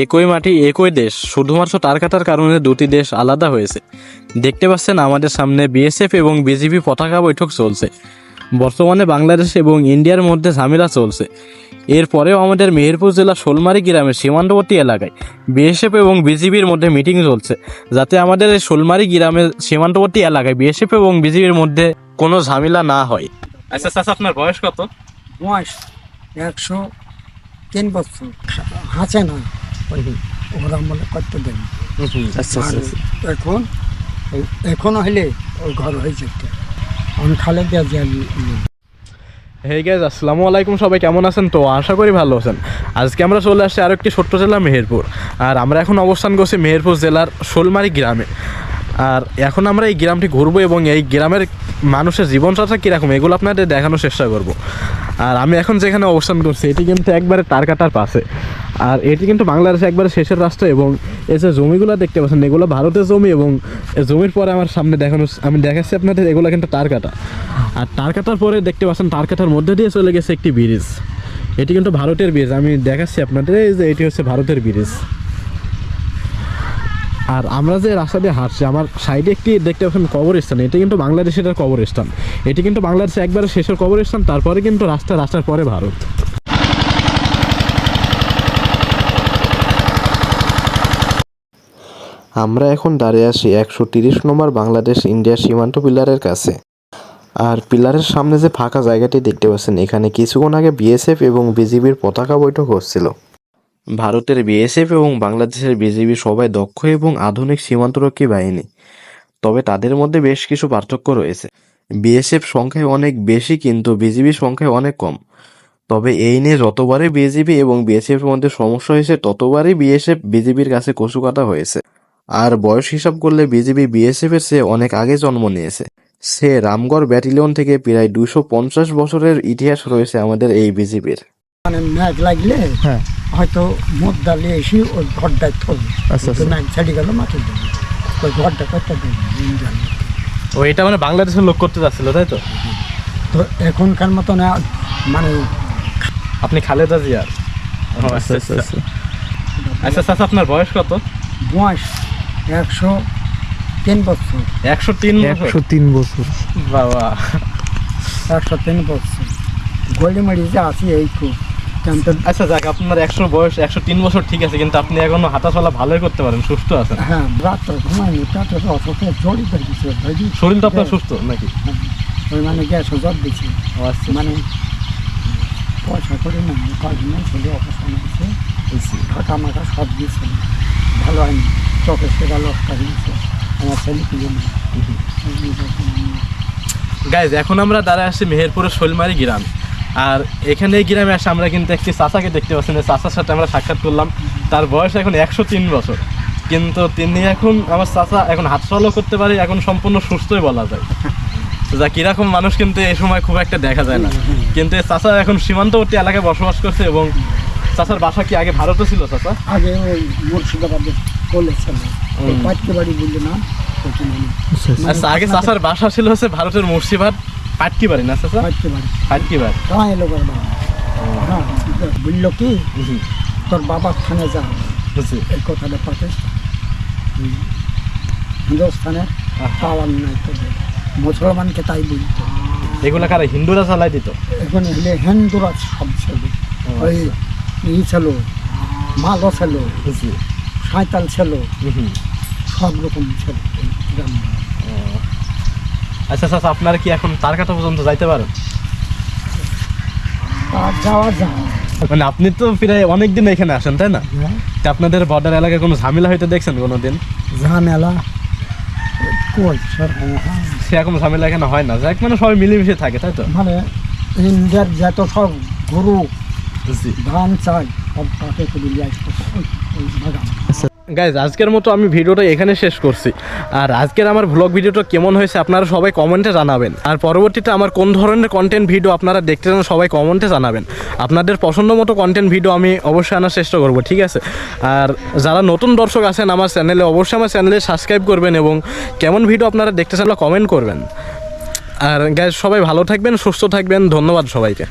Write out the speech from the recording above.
একই মাটি একই দেশ, শুধুমাত্র তার কাটার কারণে দুটি দেশ আলাদা হয়েছে। দেখতে পাচ্ছেন আমাদের সামনে বিএসএফ এবং বিজিবি পতাকা বৈঠক চলছে। বর্তমানে বাংলাদেশ এবং ইন্ডিয়ার মধ্যে ঝামেলা চলছে। এরপরেও আমাদের মেহেরপুর জেলার শোলমারী গ্রামের সীমান্তবর্তী এলাকায় বিএসএফ এবং বিজিবির মধ্যে মিটিং চলছে, যাতে আমাদের এই শোলমারী গ্রামের সীমান্তবর্তী এলাকায় বিএসএফ এবং বিজিবির মধ্যে কোনো ঝামেলা না হয়। আচ্ছা চাচা, আপনার বয়স কত? বয়স 103 বছর। হাসে না ওরা বলে করতে দেন। আচ্ছা আর এখন হইলে ওই ঘর হয়ে যেত। আমি খালে দিয়ে যাই। হে গাইজ, আসসালামু আলাইকুম। সবাই কেমন আছেন? তো আশা করি ভালো আছেন। আজকে আমরা চলে আসছি আরও একটি ছোট্ট জেলা মেহেরপুর, আর আমরা এখন অবস্থান করছি মেহেরপুর জেলার শোলমারী গ্রামে। আর এখন আমরা এই গ্রামটি ঘুরবো এবং এই গ্রামের মানুষের জীবনযাত্রা কীরকম এগুলো আপনাদের দেখানোর চেষ্টা করব। আর আমি এখন যেখানে অবস্থান করছি এটি কিন্তু একবারে তারকাটার পাশে, আর এটি কিন্তু বাংলাদেশে একবারে শেষের রাস্তা। এবং এই যে জমিগুলো দেখতে পাচ্ছেন এগুলো ভারতের জমি, এবং এই জমির পরে আমার সামনে আমি দেখাচ্ছি আপনাদের এগুলো কিন্তু তারকাটা। আর তারকাটার পরে দেখতে পাচ্ছেন তারকাটার মধ্যে দিয়ে চলে গেছে একটি ব্রিজ। এটি কিন্তু ভারতের ব্রিজ, আমি দেখাচ্ছি আপনাদের। এই যে এটি হচ্ছে ভারতের ব্রিজ। আর আমরা যে রাস্তা দিয়ে হাঁটছি আমার সাইডে একটি দেখতে পাচ্ছেন কবরস্থান। এটি কিন্তু বাংলাদেশের কবরস্থান। এটি কিন্তু বাংলাদেশে একবারে শেষের কবরস্থান, তারপরে কিন্তু রাস্তার পরে ভারত। আমরা এখন দাঁড়িয়ে আছি 130 নম্বর বাংলাদেশ ইন্ডিয়া সীমান্ত পিলারের কাছে। আর পিলারের সামনে যে ফাঁকা জায়গাটি দেখতে পাচ্ছেন, এখানে কিছুক্ষণ আগে বিএসএফ এবং বিজিবির পতাকা বৈঠক হচ্ছিল। ভারতের বিএসএফ এবং বাংলাদেশের বিজিবি সবাই দক্ষ এবং আধুনিক সীমান্তরক্ষী বাহিনী, তবে তাদের মধ্যে বেশ কিছু পার্থক্য রয়েছে। বিএসএফ সংখ্যায় অনেক বেশি কিন্তু বিজিবির সংখ্যায় অনেক কম। তবে এই নিয়ে যতবারই বিজিবি এবং বিএসএফ এর মধ্যে সমস্যা হয়েছে ততবারই বিএসএফ বিজিবির কাছে কচুকাটা হয়েছে। আর বয়স হিসাব করলে বিজিবি বিএসএফ এর চেয়ে অনেক আগে জন্ম নিয়েছে। সে রামগড় ব্যাটালিয়ন থেকে প্রায় 250 বছরের ইতিহাস রয়েছে আমাদের এই বিজিবির। মানে ম্যাচ লাগলে হয়তো মদ ডালিয়ে এসে ওই ঘরটায় থবি। ম্যাচ ছেড়ে গেল মাঠে দেবে, ওই ঘরটা করতে দেবে। ও এটা মানে বাংলাদেশের লোক করতে যাচ্ছিল, তাই তো? তো এখনকার মতন মানে আপনি খালেদা জিয়ার? আচ্ছা আচ্ছা চাচা, আপনার বয়স কত? বয়স 103 বছর। 103 বছর? বাবা, 103 বছর। গলি মারি যে আছি এই খুব। আচ্ছা যাক, আপনার 103 বছর ঠিক আছে, কিন্তু আপনি এখনো হাঁটা চলা ভালোই করতে পারেন, সুস্থ আছেন? হ্যাঁ, রাত্রে ঘুমাইনি, তাতে অসুখে জড়ি দিচ্ছে। শরীর তো আপনার সুস্থ নাকি? ওই মানে গ্যাস জ্বর দিচ্ছে। মানে পয়সা করে না, কয়েকদিন ছেলে অপারেশন হয়েছে, ফাঁকা মাখা সব দিয়েছে, ভালো হয়নি। চোখে সেটা লক্ষ্য দিয়েছে আমার ছেলে পুজো না। গাইজ, এখন আমরা দাঁড়ায় আসছি মেহেরপুরের শোলমারী গ্রাম। আর এখানে এই গ্রামে আসে আমরা কিন্তু একটি চাচাকে দেখতে পাচ্ছি। চাচার সাথে আমরা সাক্ষাৎ করলাম। তার বয়স এখন 103 বছর, কিন্তু তিনি এখন আমার চাচা এখন হাত চলাও করতে পারে, এখন সম্পূর্ণ সুস্থই বলা যায়। যা কিরকম মানুষ কিন্তু এই সময় খুব একটা দেখা যায় না। কিন্তু এই চাচা এখন সীমান্তবর্তী এলাকায় বসবাস করছে। এবং চাচার বাসা কি আগে ভারতে ছিল? চাচা আগে ওই মুর্শিদাবাদে বলেছিল, পাটকে বাড়ি বললে না। আচ্ছা, আগে চাচার বাসা ছিল হচ্ছে ভারতের মুর্শিদাবাদ পাটকি বাড়ি, না চাচা? পাটকি বাড়ি। হ্যাঁ, এলো হ্যাঁ, বললো কি তোর বাবার থানে যা, এই কথাটা পাকিস্তান হিন্দুস্থানে পাওয়ার নাই তো মুসলমানকে তাই বলতো। এগুলো কারা হিন্দুরা চালাই দিত? এখন হলে হিন্দুরা সব ছিল। ওই ই ছিল, মালও ছিল, সাঁতাল ছিল, সব রকম ছিল। আচ্ছা আচ্ছা, আপনারা কি এখন তারকাটা পর্যন্ত যাইতে পারেন? যাওয়া মানে আপনি তো প্রায় অনেকদিন এখানে আসেন, তাই না? আপনাদের বর্ডার এলাকায় কোনো ঝামেলা হইতে দেখছেন কোনোদিন? ঝামেলা সেরকম ঝামেলা এখানে হয় না, যাক মানে সবাই মিলেমিশে থাকে, তাই তো? মানে ইন্ডিয়ার যত সব গরু ধান চাই সব তাকে তুলে আসতো বাগান। গাইজ, আজকের মতো আমি ভিডিওটা এখানে শেষ করছি। আর আজকের আমার ভ্লগ ভিডিওটা কেমন হয়েছে আপনারা সবাই কমেন্টে জানাবেন। আর পরবর্তীতে আমার কোন ধরনের কন্টেন্ট ভিডিও আপনারা দেখতে চান সবাই কমেন্টে জানাবেন। আপনাদের পছন্দ মতো কন্টেন্ট ভিডিও আমি অবশ্যই আনার চেষ্টা করব, ঠিক আছে? আর যারা নতুন দর্শক আছেন আমার চ্যানেলে, অবশ্যই আমার চ্যানেলে সাবস্ক্রাইব করবেন এবং কেমন ভিডিও আপনারা দেখতে চান কমেন্ট করবেন। আর গাইজ, সবাই ভালো থাকবেন, সুস্থ থাকবেন। ধন্যবাদ সবাইকে।